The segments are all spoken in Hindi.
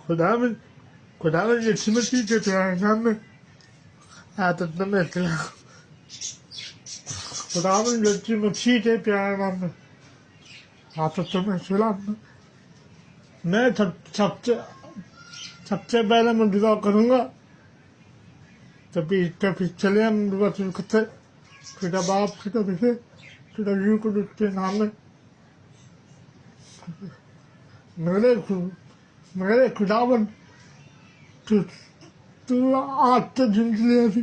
खुदावन यक्षमती के प्यार में आदत में इतना खुदावन यक्षमती के प्यार में आदत में सलाम मैं सबसे पहले मैं दुआ करूँगा तभी चले हम दुआ शुरू करते फिर बाप फिर बेटे फिर यू को उसके नाम में मेरे खुदावन तू आज तक जिंदगी अभी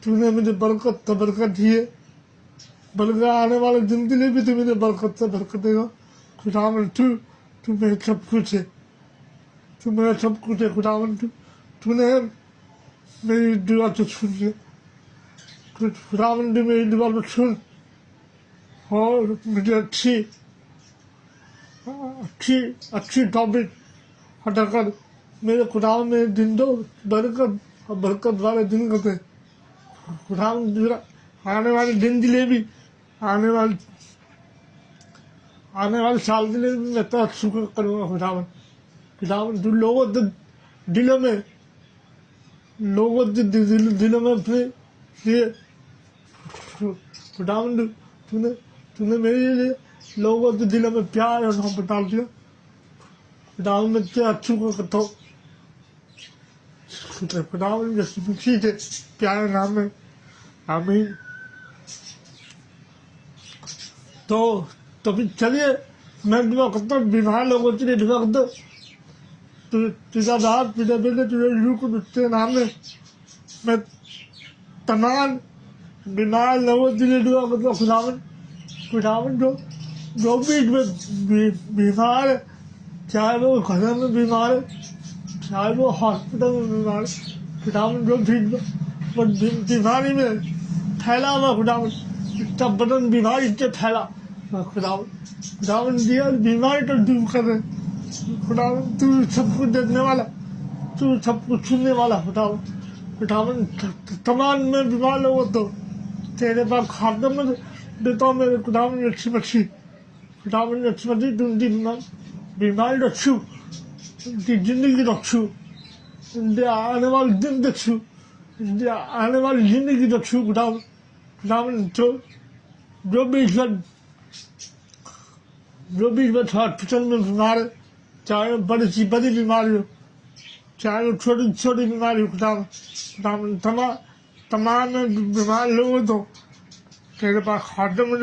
तूने मुझे बरकत दी है बल्कि आने वाले जिंदगी भी तू मुझे बरकत देगा खुदावन तू मेरे सब कुछ है तू मेरा सब कुछ है खुदावन तूने मेरी दुआ तो सुन लिया खुदावन ने मेरी दुआ को सुन और मुझे अच्छी टॉपिक हटा कर मेरे खुदावन में दिन दो बरकत वाले दिन करते खुदावन आने वाले दिन दिले भी आने वाले साल दिले भी मैं तो शुक्र करूँगा खुदावन तू लोगों के दिलों में अपने लिए खुदावन तूने मेरे लिए लोगों के दिलों में प्यार और मोहब्बत डाल दिया खुदावन में क्या शुक्र करता हूँ खुदावन यीशु मसीह के प्यारे नाम में आमीन। तो तभी चलिए मैं दुआ करता हूँ बीमार लोगों के लिए दुआ करता हूँ तुझा बाप तुझे बेटे तुझे यू को उसके नाम में मैं तमाम बीमार लोगों के लिए दुआ करता हूँ खुदावन जो भी बीमार है चाहे वो घर में बीमार है चाहे वो हॉस्पिटल में बीमार है खुदावन जो बीमारी में फैला हुआ खुदावन इसका बदन बीमारी से फैला खुदावन दिया बीमारी तो दूर कर रहे खुदावन तू सब कुछ देखने वाला तू सब कुछ सुनने वाला खुदावन तमाम में बीमार लोगों तो तेरे पास खाते में देता हूँ मेरे खुदावन यीशु मसीह खुदावन यीशु मसीह तू उनकी बीमारी रखू उनकी जिंदगी रखू उनके आने वाले दिन देखू उनके आने वाली जिंदगी रखू खुदावन जो भी इस हॉस्पिटल में बीमार है चाहे वो बड़ी सी बड़ी बीमारी हो चाहे वो छोटी बीमारी हो खुदावन तमाम बीमार लोग तो तेरे पास खाते में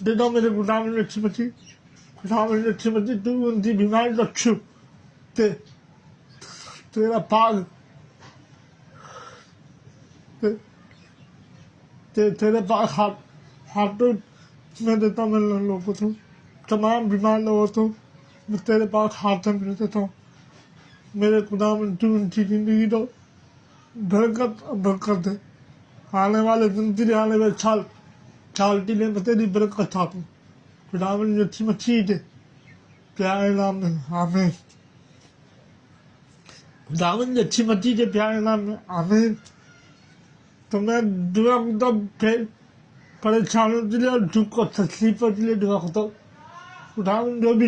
दे दो मेरे खुदावन यीशु मसीह तू उनकी बीमारी रखू तेरा पाग तेरे पास हाथों में देता हूँ मेरे लोगों को तमाम बीमार लोगों को मैं तेरे पास हाथ में देता हूँ मेरे खुदावन तू उनकी जिंदगी दो बरकत दे आने वाले जिंदगी आने वाले साल के लिए मैं तेरी बरकत चाहता हूँ खुदावन यीशु मसीह के प्यारे नाम में आमीन खुदावन यीशु मसीह के प्यारे नाम में आमीन। तो मैं दुआ करता हूँ परेशानियों के लिए और दुख और तकलीफों के लिए दुआ करता हूँ खुदावन जो भी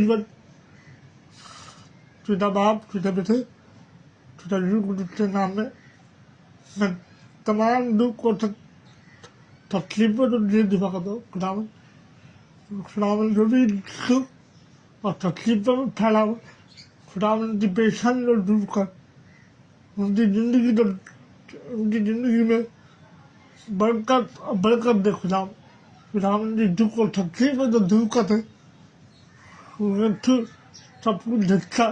तुझा बाप तुझे बेटे तुझा यू के नाम में मैं तमाम दुख और तकलीफों के लिए दुआ करता हूँ खुदावन जो भी दुख और तकलीफों में फैला हुआ खुदावन की परेशानी को दूर कर उनकी जिंदगी में बरकत दे खुदावन की दुख और तकलीफों को दूर कर दे तू सब कुछ देखता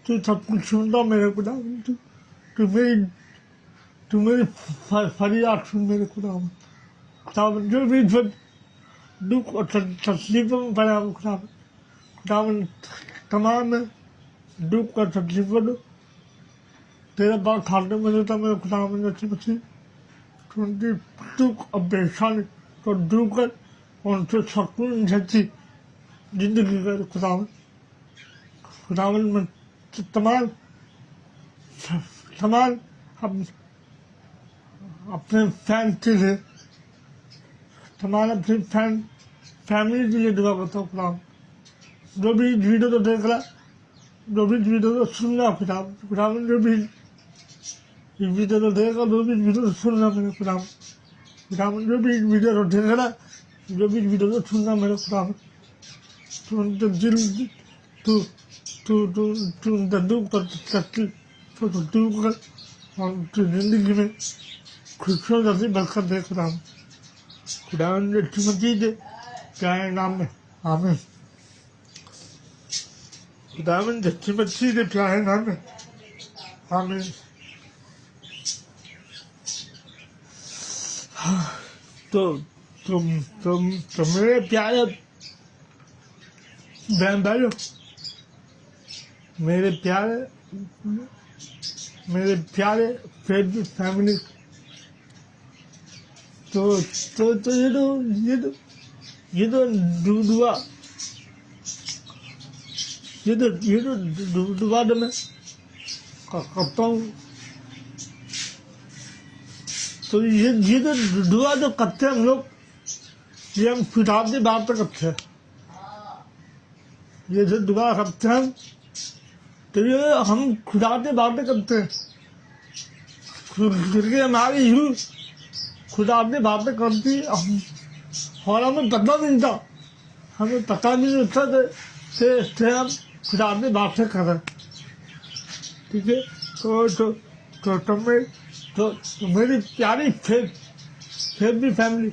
तू सब कुछ सुनता मेरे खुदावन तू मेरी फरियाद सुन मेरे खुदावन जो भी दुख और तकलीफों में फैला हुआ खुदावन तमाम दुख और तकलीफों को तेरे पास खाते में देता मेरे खुदावन यीशु मसीह उनकी दुख और परेशानी को दूर कर उनसे सकून सच्ची जिंदगी कर खुदावन में तमाम अपने फैन के लिए तमाम अपनी फैमिली के लिए दुआ करता हूँ जो भी वीडियो तो देख रहा, जो भी वीडियो तो सुनना, खुदावन जो भी वीडियो तो देखेगा, जो भी वीडियो तो सुनना मेरे खुदावन जो भी वीडियो तो देख रहा, जो भी वीडियो तो सुनना मेरे खुदावन। तू उनके दिल तू तू तू तू उनका दुख कर सकती, तो दुख कर और तू जिंदगी में खुशियों जैसी बरकत दे खुदावन। खुदावन ने चुमती दे प्यारे नाम में आमीन। खुदावन ने चुमती दे प्यारे नाम में आमीन। तो मेरे प्यारे बहन भाइयों, मेरे प्यारे फैमिली, तो ये तो दुआ तो मैं करता हूँ। तो ये तो दुआ जो करते हैं हम लोग, ये हम खुदा की बात करते हैं, ये जो दुआ करते हैं तो ये हम खुदा की बातें करते हैं, क्योंकि हमारी यूँ खुदा की बातें करती हम, और हमें पता नहीं था, हमें पता नहीं था कि हम खुदा की बातें कर रहे हैं। ठीक है, तो मेरी प्यारी फैमिली,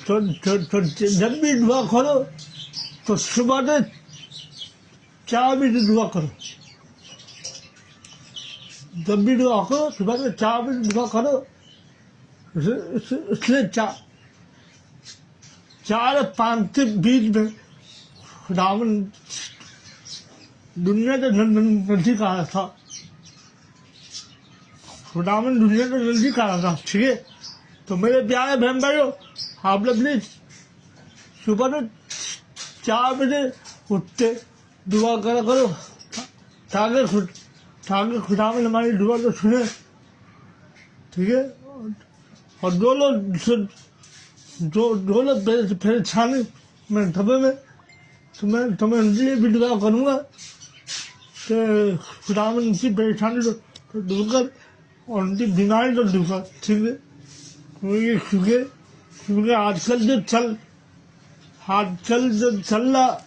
तो जब भी दुआ करो तो सुबह से 4 बजे दुआ करो। जब भी दुआ करो सुबह से 4 बजे दुआ करो, इसलिए 4-5 के बीच में खुदावन दुनिया के नजदीक आ रहा था, खुदावन दुनिया के नजदीक आ रहा था। ठीक है, तो मेरे प्यारे बहन भाइयों, आप लोग प्लीज सुबह से 4 बजे उठते दुआ करा करो, ताकि खुदावन हमारी दुआ को सुने। ठीक है, और जो लोग परेशानी में धब्बे में, तो मैं उनके लिए भी दुआ करूँगा कि खुदावन उनकी परेशानी को दूर कर और उनकी बीमारी को दूर कर। ठीक है, क्योंकि आजकल जो चल रहा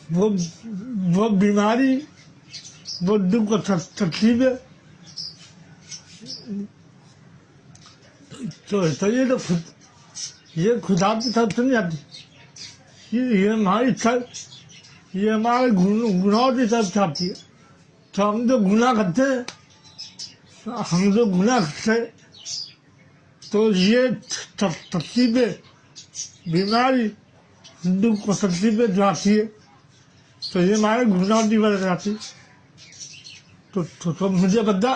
वो बीमारी, वो दुख और तकलीफ है। तो ये खुदा की तरफ से नहीं आती, ये हमारे गुनाहों की तरफ से आती है। तो हम जो गुनाह करते हैं, तो ये तकलीफें, बीमारी, दुख और तकलीफें जो आती है, तो ये हमारे गुनाहों की वजह से आती है। तो मुझे पता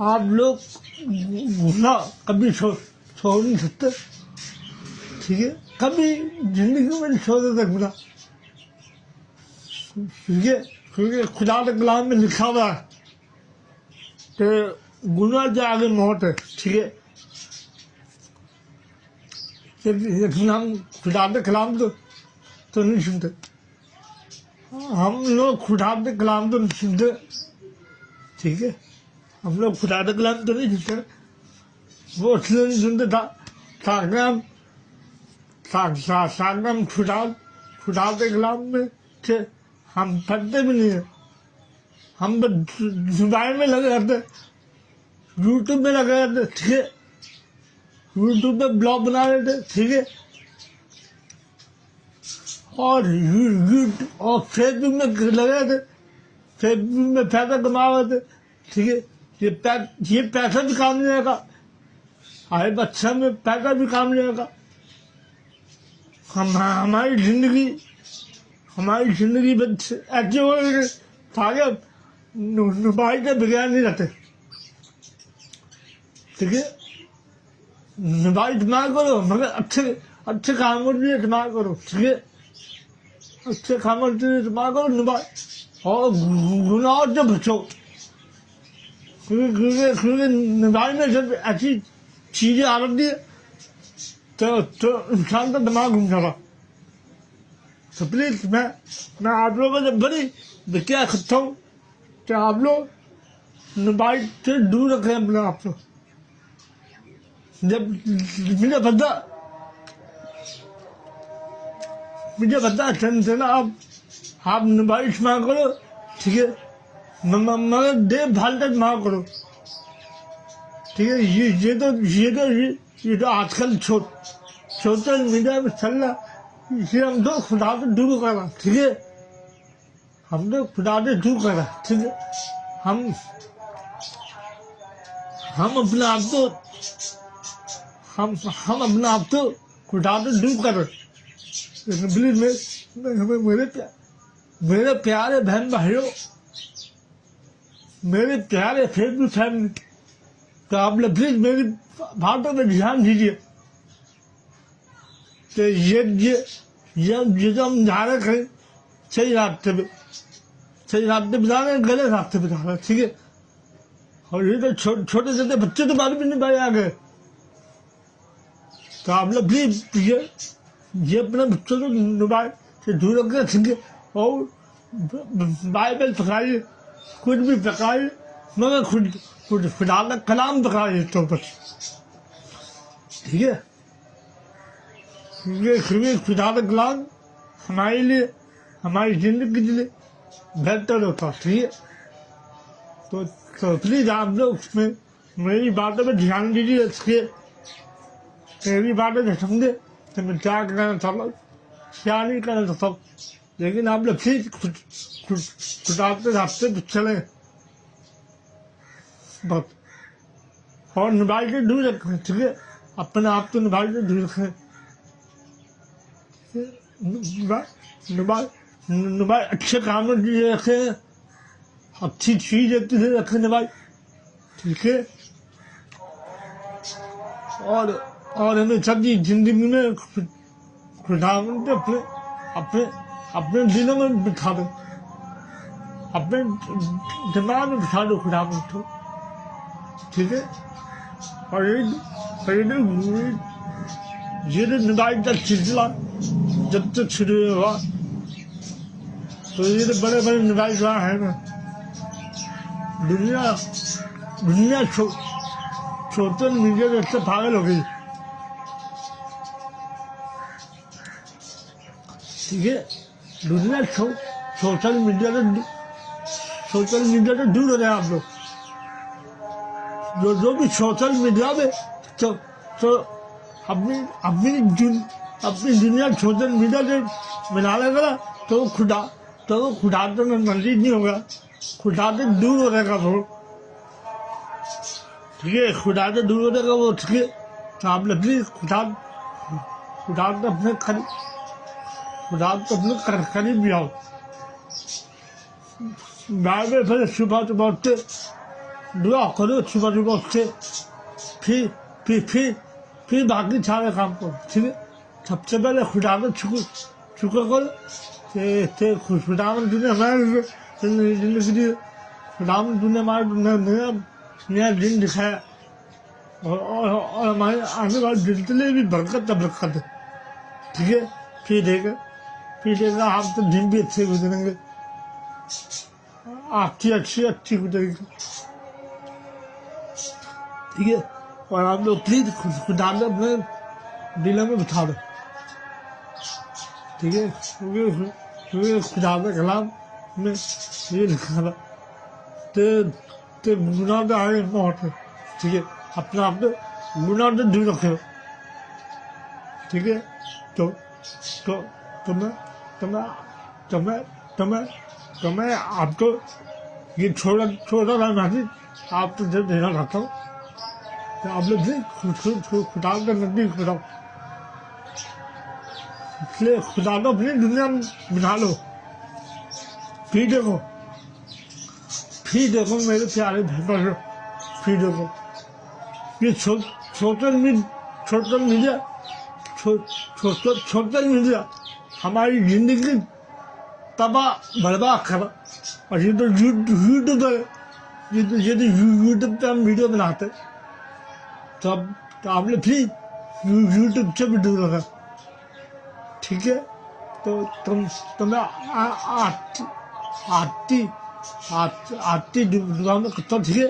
आप लोग गुनाह कभी छोड़ नहीं सकते। ठीक है, कभी जिंदगी में नहीं छोड़ सकते गुनाह, क्योंकि खुदा के कलाम में लिखा हुआ है कि गुनाह के आगे मौत है। ठीक है, लेकिन हम खुदा के कलाम तो नहीं सुनते, हम लोग खुदा के कलाम तो नहीं सुनते। ठीक है, हम लोग खुदा के कलाम तो नहीं सुनते, वो इसलिए नहीं सुनते ताकि हम खुदा के कलाम में थे, हम पढ़ते भी नहीं है, हम मोबाइल में लगे रहते, यूट्यूब में लगे रहते। ठीक है, यूट्यूब पे ब्लॉग बना रहे थे। ठीक है, और फेसबुक में लगे थे, फेसबुक में पैसा कमा रहे थे। ठीक है, ये पैसा भी काम नहीं आएगा, हर बच्चा में पैसा भी काम नहीं आएगा। हमारी जिंदगी ऐसे हो गई ताकि मोबाइल के बगैर नहीं रहते। ठीक है, मोबाइल इस्तेमाल करो, मगर अच्छे कामों के लिए इस्तेमाल करो। ठीक है, अच्छे कामों के लिए इस्तेमाल करो मोबाइल, और गुनाहों से बचो, क्योंकि मोबाइल में जब ऐसी चीजें आ रही है तो इंसान का दिमाग घूम जाएगा। तो प्लीज मैं आप लोगों से बड़ी क्या करता हूँ कि आप लोग मोबाइल से दूर रखें अपने आप को। जब मुझे पता चलना आप मोबाइल इस्तेमाल करो, ठीक है, मगर देखभाल तक ना करो, ठीक है। ये तो आजकल सोशल मीडिया में चल रहा, इसे हम तो खुदा से दूर करा, ठीक है, हम तो खुदा से दूर करा, ठीक है। हम अपने आप को हम अपने आप को खुदा से दूर कर। लेकिन प्लीज मेरे प्यारे बहन भाइयों, मेरे प्यारे फेसबुक फैमिली, तो आप लोग प्लीज मेरी बातों पर ध्यान दीजिए। तो ये जो हम जा रहे कहीं सही रास्ते पे जा रहे हैं, गलत रास्ते पे जा रहे हैं, ठीक है। और ये तो छोटे छोटे बच्चे तो बात भी नहीं पाए आ गए। तो आप लोग प्लीज ये अपने बच्चों को मोबाइल से दूर रखना सीखे और बाइबल पकड़ाइए, कुछ भी पकड़ाइए, मगर खुदा का कलाम पकड़ाइए तो बस, ठीक है। ये खुदा का कलाम हमारे लिए, हमारी जिंदगी के लिए बेहतर होता, ठीक है। तो प्लीज आप लोग उसमें मेरी बातों पर ध्यान दीजिए, इसके मेरी बातें नहीं समझे तो मैं क्या करना चाहता हूँ, क्या नहीं करना चाहता हूँ। लेकिन आप लोग प्लीज खुदा के रास्ते पर चले बस, और मोबाइल से दूर रखें, ठीक है। अपने आप को मोबाइल से दूर रखें, मोबाइल अच्छे कामों के लिए रखें, अच्छी चीज़ के लिए रखें मोबाइल, ठीक है। और हमें सभी जिंदगी में खुदावंत अपने दिलों में बिठा दो, अपने दिमाग में बिठा दो खुदावंत को, ठीक है। और ये मोबाइल का सिलसिला जब तक शुरू हुआ तो ये बड़े बड़े मोबाइल जहाँ है ना, दुनिया सोशल मीडिया से पागल हो गई, ठीक है। दुनिया सोशल मीडिया से दूर हो रहे हैं आप लोग। जो भी सोशल मीडिया में तो अपनी दुनिया सोशल मीडिया से बना लेगा तो खुदा तो नजदीक नहीं होगा, खुदा से दूर हो रहेगा वो, ठीक है। खुदा से दूर हो रहेगा वो, ठीक है। तो आप लोग प्लीज खुदा तो अपने करीब भी आओ। बाइबल फिर सुबह उठते दुआ करो, सुबह उठते फिर बाकी सारे काम करो, ठीक है। सबसे पहले खुदा को शुक्र करो कि खुदा ने हमारे जिंदगी दी, खुदा ने हमारे नया दिन दिखाया और हमारे आने वाले दिन के लिए भी बरकत है, ठीक है। फिर देखा आप तो दिन भी अच्छे गुजरेंगे, आपकी अच्छी गुजरेगी, ठीक है। और आप लोग प्लीज खुदा ने अपने दिलों में बिठा दो, ठीक है। क्योंकि खुदा के कलाम में ये लिखा था तो गुनाह से आगे मौत है, ठीक है। अपने आप को गुनाह से दूर रखो, ठीक है। तो मैं आपको ये छोटा सा मैसेज आपको देना चाहता हूँ कि आप लोग भी खुदा के नजदीक बताओ, इसलिए खुदा को अपनी दुनिया में बिठा लो। फिर देखो मेरे प्यारे बहनों, फिर देखो ये सोशल मीडिया हमारी जिंदगी तबाह बर्बाद करा। और ये तो यूट्यूब पे हम वीडियो बनाते, तो आप लोग प्लीज यूट्यूब से भी दूर रखा, ठीक है। तो तुम्हें आती दुआ में करता ठीक है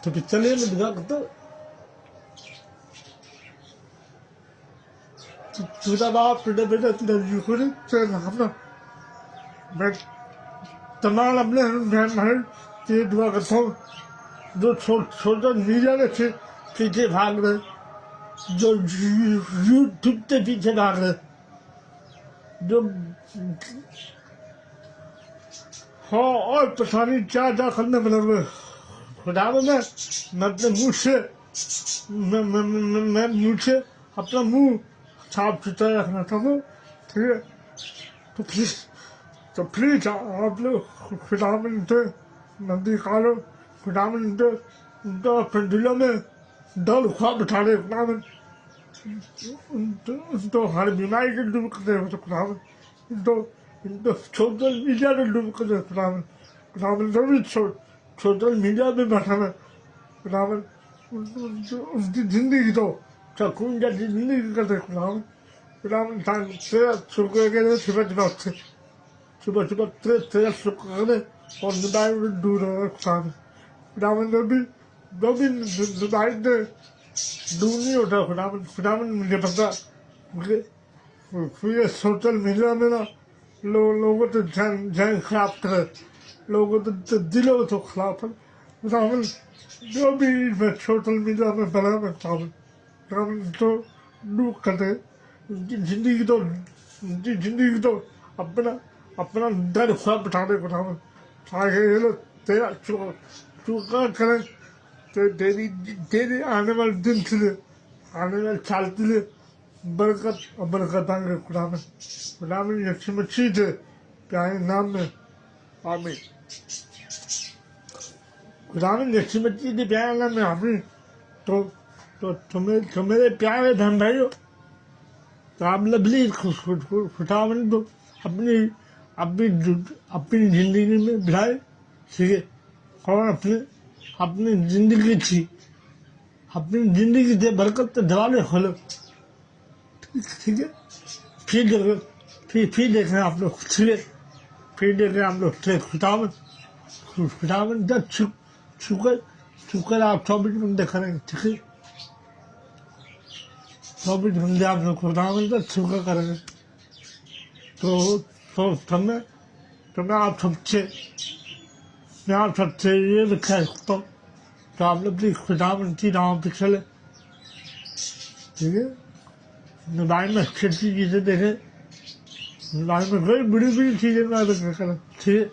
तो फिर चलिए मैं दुआ करता तुझा बाप बेटा बेटा तुझा युखुरी चल अपना मैं तमाम अपने मैं ये दुआ करता हूँ जो छोटा नीला थे पीछे भाग रहे जो यूट्यूब के पीछे भाग रहे जो हाँ और पता नहीं क्या क्या करने में लगे खुदा में मैं अपने मुँह से मैं मुँह से अपना मुँह साफ सुथरा रखना चाहता हूँ ठीक है तो प्लीज आप लोग खुदा में नदी निकालो खुदा में उनको अपने दिलों में डर ख्वाब बिठा दे खुदा में उनको हर बीमारी के दूर कर दे खुदा में इनको सोशल मीडिया में डूब कर दे खुदा में जो भी सोशल मीडिया में बैठा है खुदा में उनकी जिंदगी तो सकून या जिंदगी कर दे खुदा में तेरा शुक्र के लिए सुबह तेरा शुक्र करे और निदाई में दूर रहे खुदा में जो भी निदाई ने दूर नहीं होता खुदा में मुझे पता ये सोशल मीडिया में ना लोगों तो जैन खराब करे लोगों तो दिलों तो खराब है जो भी मैं सोशल मीडिया में बना मैं तो डूब कर दे उनकी जिंदगी तो अपना डर ख्वाब बिठा दे खुदा में ताकि ये लोग तेरा चुका करें तो तेरी आने वाले दिन के लिए आने वाले साल के लिए बरकत आएंगे खुदा में यीशु मसीह के प्यारे नाम में आमीन खुदा में यीशु मसीह के प्यारे नाम में आमीन तो मेरे प्यारे बहन भाइयों तो आप लोग प्लीज खुदा में तो अपनी जिंदगी में बिठाए ठीक है और अपनी जिंदगी थी अपनी जिंदगी से बरकत के दरवाजे खोलो ठीक है फिर देखें आप लोग ठीक है फिर देखें आप लोग खुदा में जब शुक्र आप 24 घंटे करेंगे ठीक है 24 घंटे आप लोग खुदा में जब शुक्र करेंगे तो मैं आप सबसे ये लिखा सकता हूँ तो आप लोग भी खुदा की राह पे चले ठीक है मोबाइल में अच्छी अच्छी चीज़ें देखें मोबाइल में कोई बड़ी चीज़ें ना देखें ठीक है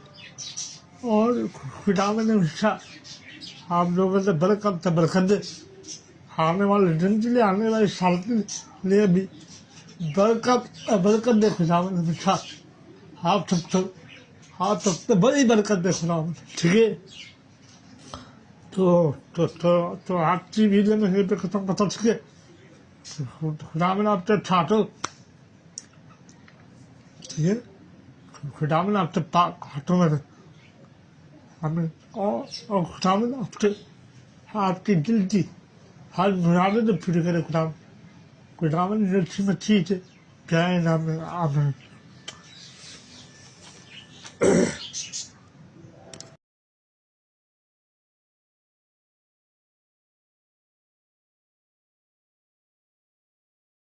और खुदा में हमेशा आप लोगों से बरकत दे आने वाले दिन के लिए आने वाले साल के लिए भी बरकत दे खुदा में हमेशा आप सबसे बड़ी बरकत दे खुदा में ठीक है तो आज की वीडियो में यहीं पे खत्म करता ठीक है खुदा में आपसे छाटो ठीक है खुदा में आपसे हाथों में हमें और खुदा में आपकी दिल की हर मुरादें तो पूरी करे खुदा में यीशु मसीह के प्यारे नाम में आमीन।